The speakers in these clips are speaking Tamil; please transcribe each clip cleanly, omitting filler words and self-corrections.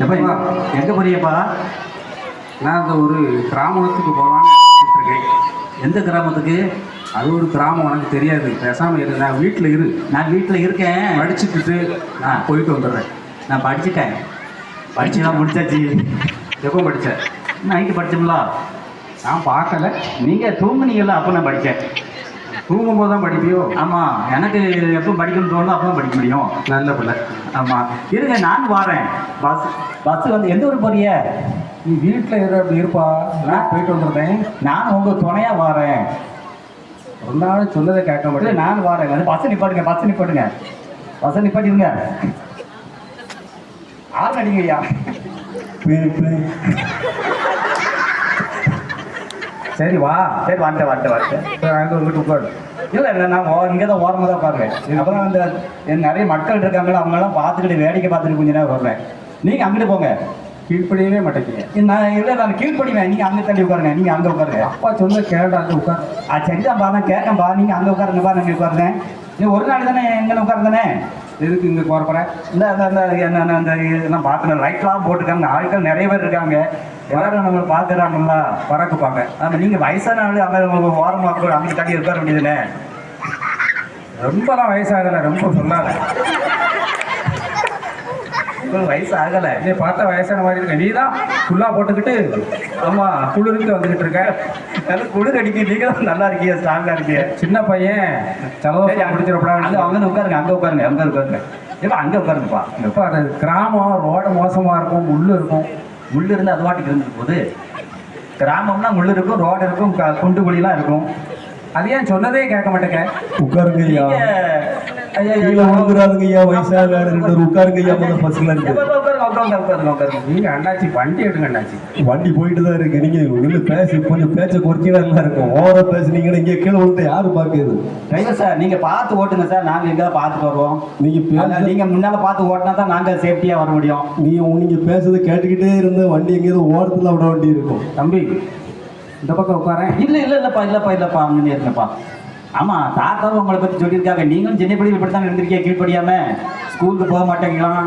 எப்போ எங்கே போறியப்பா? நான் இந்த ஒரு கிராமத்துக்கு போகலான்னு இருக்கேன். எந்த கிராமத்துக்கு? அது ஒரு கிராமம், உனக்கு தெரியாது. பேசாமல் இரு, நான் வீட்டில் இரு. நான் வீட்டில் இருக்கேன். படிச்சுக்கிட்டு நான் போயிட்டு வந்துடுறேன். நான் படிச்சுட்டேன். படிச்சுலாம் முடிச்சாச்சு. எப்போ படித்த? நைட்டு படித்தோம்ல. நான் பார்க்கல. நீங்கள் தூங்குனீங்கல்ல, அப்போ நான் படித்தேன். தூங்கும்போது தான் படிப்பியோ? ஆமாம், எனக்கு எப்போ படிக்கணும்னு தோணுதோ அப்போ தான் படிக்க முடியும். நல்ல பிள்ளை. ஆமாம், இருங்க நான் வரேன். பஸ் வந்து எந்த ஊர் போறிய? நீ வீட்டில் இரு, அப்படி இருப்பா. நான் போயிட்டு வந்துடுறேன். நான் உங்கள் துணையாக வரேன். ஒரு நாள் சொன்னதை கேட்க இல்லை, மாட்டேன். நான் வரேன். அது பஸ் நிப்பாட்டுங்க, பஸ் நிப்பாட்டுங்க, பஸ் நிப்பாட்டிடுங்க. ஆறு அடிங்க ஐயா. சரி வா. சரி, வந்துட்டேன். சரி, அங்கே வந்துட்டு உட்காரு. இல்லை நான் இங்கே தான் ஓரமாக தான் உட்காருவேன். அப்புறம் அந்த நிறைய மக்கள் இருக்காங்களோ, அவங்களாம் பார்த்துக்கிட்டு வேடிக்கை பார்த்துட்டு கொஞ்ச நேரம் வருவேன். நீங்கள் அங்கிட்டு போங்க. கீழ்ப்படியவே மாட்டேங்க. நான் கீழ்ப்படிவேன். நீங்கள் அங்கே தள்ளி உட்காருங்க. நீங்கள் அங்கே உட்காருங்க. அப்பா சொன்ன கேட்டா அங்கே உட்கார். சரிதான் பா, நான் கேட்கேன்பா. நீங்கள் அங்கே உட்காருங்கப்பா, நான் இங்கே உட்காருந்தேன். நீ ஒரு நாள் தானே எங்கே உட்காருந்தானே? எதுக்கு இங்கே போகிறப்பறேன்? இந்த நான் பார்க்கணும். லைட்லாம் போட்டுருக்காங்க. ஆட்கள் நிறைய பேர் இருக்காங்க. எல்லாரும் நம்மளை பார்க்குறாங்களா? பறக்குப்பாங்க. ஆமாம், நீங்கள் வயசான ஆள் அங்கே ஓரமாக அங்கே தள்ளி உட்கார வேண்டியதுனே. ரொம்பலாம் வயசாகலை, ரொம்ப சொல்லாத. உங்களுக்கு வயசு ஆகலை. நீ பார்த்தா வயசான மாதிரி இருக்க. நீ தான் ஃபுல்லாக போட்டுக்கிட்டு ஆமாம், குளிருக்கு வந்துக்கிட்டு இருக்க. நல்லா குளிர் அடிக்க. நீங்கள் தான் நல்லா இருக்கீங்க, ஸ்ட்ராங்காக இருக்கீங்க. சின்ன பையன் செலவு முடிச்சிடப்படாது. அங்கே உட்காருங்க, அங்கே உட்காருங்க. இப்போ அங்கே உட்காருங்கப்பா. இப்போ அது கிராமம், ரோடு மோசமாக இருக்கும், முள் இருக்கும். முள் இருந்து அது வாட்டிக்கு இருந்துட்டு போகுது. கிராமம்னா முள் இருக்கும், ரோடு இருக்கும், குண்டு குழிலாம் இருக்கும். அது ஏன் சொன்னதே கேட்க மாட்டேங்க. உட்காருங்க ஐயா, கீழே விழுந்துடாதுங்க ஐயா, வயசாக உட்காருங்க ஐயா. முதல் பசங்களா இருக்கு. உட்காருங்க. நீங்க அண்ணாச்சி வண்டி எடுங்க அண்ணாச்சி. வண்டி போயிட்டு தான் இருக்கு. நீங்க நின்று பேசி கொஞ்சம் பேச்ச குறைச்சினா நல்லா இருக்கும். ஓவரா பேசுனீங்கன்னா இங்கே கீழே விழுந்து யாரு பாக்குது? டிரைவர் சார், நீங்க பார்த்து ஓட்டுங்க சார். நாங்க எங்க பார்த்துட்டு வருவோம். நீங்க முன்னால பார்த்து ஓட்டினா தான் நாங்க சேஃப்டியா வர முடியும். நீங்க பேசுறதை கேட்டுக்கிட்டே இருந்த வண்டி எங்கேயாவது ஓரத்துல விட வண்டி இருக்கும். தம்பி, இந்த பக்கம் உட்காரேன். இல்லப்பா அங்கே இருங்கப்பா. ஆமா, தாத்தாவும் உங்களை பத்தி சொல்லியிருக்காங்க. நீங்களும் சின்ன பிள்ளைகள் இப்படி தான் இருந்திருக்கீங்க. கீழ்படியாம ஸ்கூலுக்கு போக மாட்டேங்கலாம்.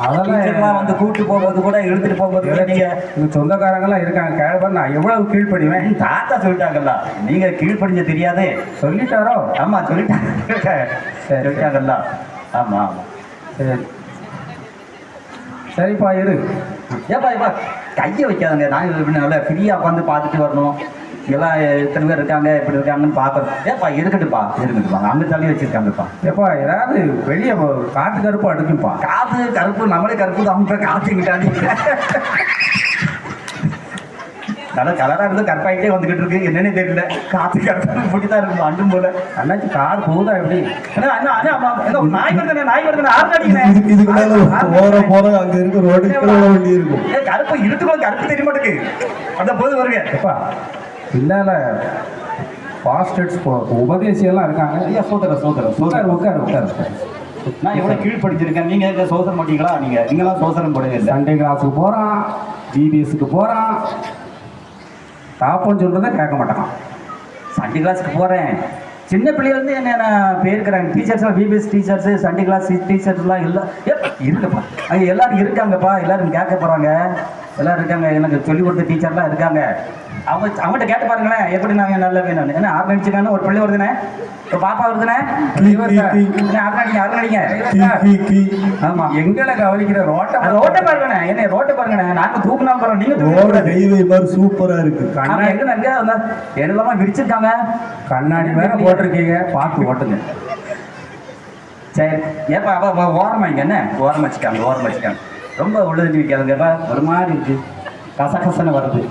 அதெல்லாம் வந்து கூட்டு போகும்போது கூட எடுத்துட்டு போகும்போது நீங்க சொந்தக்காரங்களாம் இருக்காங்க. கேள்வி நான் எவ்வளவு கீழ்படிவேன். தாத்தா சொல்லிட்டாங்கல்ல, நீங்க கீழ்படிஞ்ச தெரியாது. சொல்லிட்டாரோ? ஆமா, சொல்லிட்டாங்கல்ல. ஆமா. சரி, சரிப்பா இரு. ஏப்பா கையை வைக்காதுங்க. நான் நல்லா ஃப்ரீயா உட்காந்து பார்த்துட்டு வரணும். எல்லாம் எத்தனை பேர் இருக்காங்க, எப்படி இருக்காங்கன்னு பார்க்கணும். ஏப்பா இருக்கட்டுப்பா. அங்கே தள்ளி வச்சிருக்காங்கப்பா. ஏப்பா ஏதாவது வெளியே காற்று கருப்பு அடுக்குப்பா. காற்று கருப்பு, நம்மளே கருப்பு. அவங்க காற்று கிட்டாடி நல்லா கலராக இருந்து கருப்பாயிட்டே வந்துகிட்டு இருக்கு. என்னன்னே தெரியல. காற்று கருப்பு இப்படிதான் இருக்கும் அண்டும் போல. அண்ணாச்சி கார் போகுதா எப்படி? நாய் வருதுண்ணே. இதுக்கு மேல போற அங்க இருக்க ரோடு வண்டி இருக்கும். கருப்பு இழுத்துக்கோ. கருப்பு தெரிய மாட்டேங்குது. அந்த போது வருங்க. எப்பா பின்னால பாஸ்டர்ஸ் உபதேசியெல்லாம் இருக்காங்க. ஐயா சோதரம் உட்காரு. நான் எவ்வளோ கீழ்படிச்சிருக்கேன். நீங்கள் எங்கே சோதரம் மாட்டீங்களா? நீங்களாம் சோதரம் போடுவீங்க. சண்டே கிளாஸுக்கு போகிறான், பிபிஎஸ்க்கு போகிறான். தாப்பன்னு சொல்கிறத கேட்க மாட்டான். சண்டே கிளாஸுக்கு போகிறேன். சின்ன பிள்ளைலேருந்து என்ன பேருக்கிறாங்க. டீச்சர்ஸ்லாம் பிபிஎஸ் டீச்சர்ஸு, சண்டே கிளாஸ் டீச்சர்ஸ்லாம் எல்லாம் இருக்குப்பா. அங்கே எல்லோரும் இருக்காங்கப்பா. எல்லோரும் கேட்க போகிறாங்க. எல்லோரும் இருக்காங்க. எனக்கு சொல்லிக் கொடுத்த டீச்சர்லாம் இருக்காங்க. அவங்ககிட்ட கேட்டு பாருங்களேன், எப்படி நாங்கள் நல்ல வேணும். ஏன்னா ஆர்கனைச்சிக்கான ஒரு பிள்ளை வருதுண்ணே, ஒரு பாப்பா வருதுண்ணே. ஆர்கனைங்க. ஆமாம், எங்களை கவனிக்கிற ரோட்டை பாருங்கண்ணே. என்ன ரோட்டை பாருங்கண்ணே. நாங்கள் தூக்குனா போகிறோம். நீங்கள் சூப்பரா இருக்கு. எங்கே எல்லாமே விரிச்சிருக்காங்க. கண்ணாடி வேற போட்டிருக்கீங்க, பார்த்து ஓட்டுங்க. சரி, ஏப்பா ஓரமாங்க. என்ன ஓரம் வச்சுக்காங்க. ரொம்ப உள்ளது வைக்காதுங்கப்பா. ஒரு மாதிரி இருக்கு, கசகசன்னு வருது.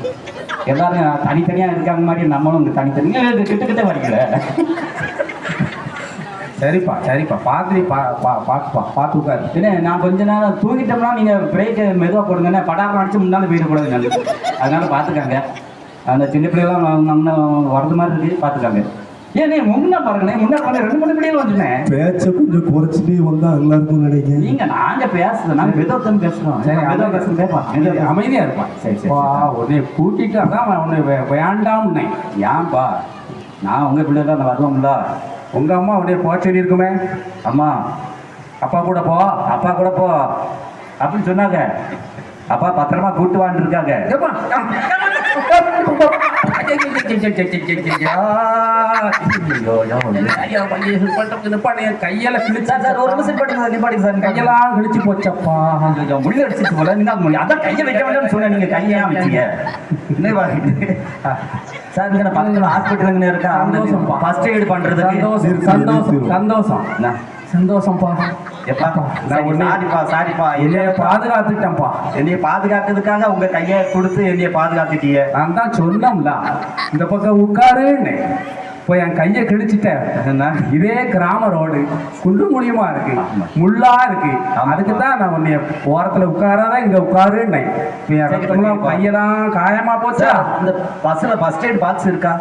எல்லாரும் தனித்தனியாக இருக்காங்க மாதிரி நம்மளும் இங்கே தனித்தனியாக கிட்ட வரைக்கல. சரிப்பா பார்த்து உட்காரு. ஏன்னா நான் கொஞ்ச நேரம் தூங்கிட்டோம்னா நீங்கள் பிரேக்கு மெதுவாக போடுங்கண்ணே. படாரம் அடிச்சு முன்னாலும் போயிடக்கூடாது. நான் அதனால பார்த்துக்காங்க. அந்த சின்ன பிள்ளைகளாம் நம்ம வர்றது மாதிரி இருக்கு, பார்த்துக்காங்க. ஏன் முன்னா பாருங்கண்ணே, முன்னா பாருங்க. 2-3 பிள்ளைகள் வந்துட்டேன். பேச்ச கொஞ்சம் குறைச்சிட்டு வந்தா எல்லாருக்கும் நினைக்கிறேன். நீங்க நாங்கள் பேசுறோம், நாங்கள் மெதுவாக பேசுகிறோம். சரி, மெதுவாக பேசுகிறோம். பேப்பா அமைதியாக இருப்பான். சரி, உன்னை கூட்டிட்டு அதான் உன்னை வேண்டாம்னே. ஏன்பா, நான் உங்கள் பிள்ளை தான் வருவோம்ல. உங்கள் அம்மா உன்னை போக சொல்லி இருக்குமே. அம்மா அப்பா கூட போ அப்படின்னு சொன்னாங்க. அப்பா பத்திரமா கூட்டு வான்னு இருக்காங்க. ஏப்பா, கையில சார் சார் ஒரு நிமிஷம் நிப்பாட்டுங்க சார். கையெல்லாம் கிழிச்சு போச்சப்பா. முடிவு அடிச்சிட்டு போல அதான் கையை வைக்க வேண்டாம்னு சொன்னேன். நீங்க கையா வச்சீங்க சார். இங்க பக்கத்துல ஹாஸ்பிட்டலுங்க இருக்கா, சந்தோஷம்ப்பா. ஃபர்ஸ்ட் எய்ட் பண்றதுக்கு. சந்தோஷம் சந்தோஷம் சந்தோஷம் சந்தோஷம்ப்பா. எப்பா சாரிப்பா சாரிப்பா, என்னைய பாதுகாத்துட்டேன்ப்பா. என்னைய பாதுகாக்கிறதுக்காக உங்க கையை கொடுத்து என்னைய பாதுகாத்துட்டீங்க. நான் தான் சொன்னோம்ல இந்த பக்கம் உட்காருன்னு. போய் என் கையை கிழிச்சிட்டேன். இதே கிராம ரோடு குண்டு முடியுமா இருக்கு, முள்ளா இருக்கு. அதுக்கு தான் நான் உன்னைய ஓரத்துல உட்காராதான் இங்க உட்காருன்னு. ரத்தம்லாம் கையெல்லாம் காயமா போச்சா? இந்த பஸ்ல ஃபர்ஸ்ட் எய்ட் பாக்ஸ் இருக்கா?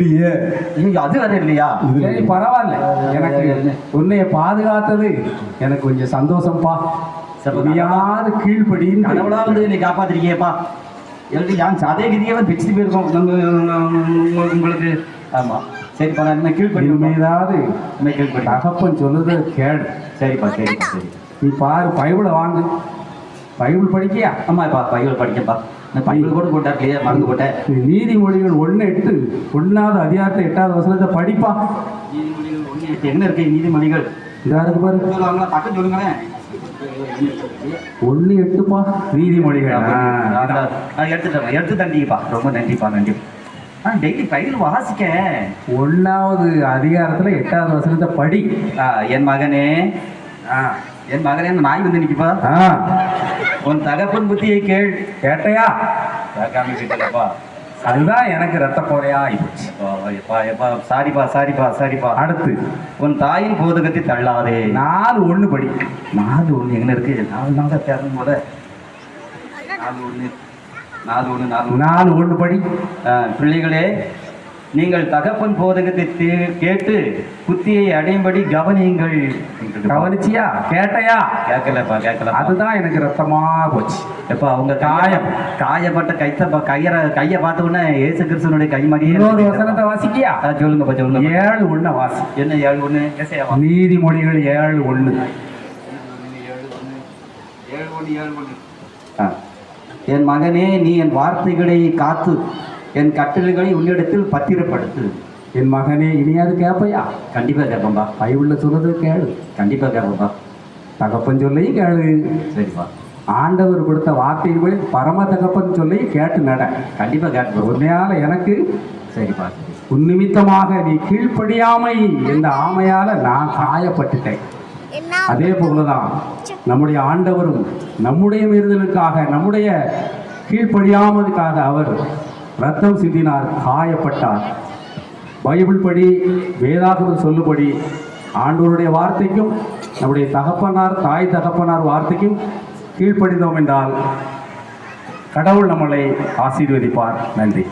இல்லையே. ஐயோ, அது வேற இல்லையா? சரி பரவாயில்ல, எனக்கு உன்னைய பாதுகாத்தது எனக்கு கொஞ்சம் சந்தோஷம்ப்பா. யாரு கீழ்படின்னு கடவுளாவது நீ காப்பாத்திருக்கியப்பா. எழுதி யான் அதே விதியாவே பிச்சுட்டு போயிருக்கோம் உங்களுக்கு. ஆமா சரிப்பா, நான் இனிமே கீழ்படி ஏதாவது கீழ்படி. தகப்பன் சொல்லுது கேடு. சரிப்பா சரிப்பா சரி. நீ பாரு, பைபிளை வாங்கு. பைபிள் படிக்கியா? ஆமாப்பா பைபிள் படிக்கப்பா. நான் பைபிள் கூட போட்டா இல்லையா, மறந்து போட்டேன். நீதிமொழிகள் 1:8 1வது அதிகாரத்தை 8வது வசனத்தை படிப்பா. நீதிமொழிகள் 1:8 என்ன இருக்கு? நீதிமொழிகள் இதா இருக்கு பாரு, சொல்லுவாங்களா? பக்கம் சொல்லுங்களேன். 1:8பா நீதிமொழிகள். எடுத்து தண்டிப்பா. ரொம்ப நன்றிப்பா, நன்றி. டெய்லி பைபிள் வாசிக்க. 1வது அதிகாரத்துல 8வது வசனத்தை படி. என் மகனே, என் மகனே, நாய் வந்து நிற்கிப்பா. உன் தகப்பன் புத்தியை கேள். கேட்டையா? கேட்காம கேட்டப்பா. அதுதான் எனக்கு ரத்த போறையா ஆயிடுச்சு. சாரிப்பா சாரிப்பா சாரிப்பா. அடுத்து, உன் தாயின் போதகத்தை தள்ளாதே. 4:1 படி. 4:1 எங்க இருக்கு? 4 நாள் தேர்தல் போத 4:1 படி. பிள்ளைகளே, நீங்கள் தகப்பன் போதகத்தை கேட்டு புத்தியை அடையும்படி கவனியுங்கள். கவனிச்சியா? கேட்டையா? கேட்கலப்பா கேட்கல. அதுதான் எனக்கு ரத்தமா போச்சு. எப்பா அவங்க காயப்பட்ட கையை பார்த்த உடனே ஏசு கிறிஸ்துவனுடைய கை மாதிரியே. இன்னொரு வசனத்தை வாசிக்கியா? சொல்லுங்கப்பா சொல்லுங்க. 7:1 வாசி. என்ன 7:1? நீதிமொழிகள் 7:1. என் மகனே, நீ என் வார்த்தைகளை காத்து என் கட்டளைகளை உன்னிடத்தில் பத்திரப்படுத்து. என் மகனே, இனியாவது கேட்பையா? கண்டிப்பா கேட்பேன்பா. பைபிள்ல சொல்றது கேளு. கண்டிப்பா கேட்பேன்பா. தகப்பன் சொல்லையும் கேளு. சரிப்பா. ஆண்டவர் கொடுத்த வார்த்தைகள் பரம தகப்பன் சொல்லி கேட்டு நட. கண்டிப்பா கேட்பேன். உண்மையால எனக்கு சரிப்பா. உன் நிமித்தமாக நீ கீழ்ப்படியாமை இந்த ஆமையால நான் காயப்பட்டுட்டேன். அதே போலதான் நம்முடைய ஆண்டவரும் நம்முடைய மீறுதலுக்காக, நம்முடைய கீழ்ப்படியாமதுக்காக அவர் ரத்தம் சிந்தினார், காயப்பட்டார். பைபிள் படி, வேதாகமம் சொல்லுபடி ஆண்டவருடைய வார்த்தைக்கும் நம்முடைய தகப்பனார், தாய் தகப்பனார் வார்த்தைக்கும் கீழ்ப்படிந்தோம் என்றால் கடவுள் நம்மளை ஆசீர்வதிப்பார். நன்றி.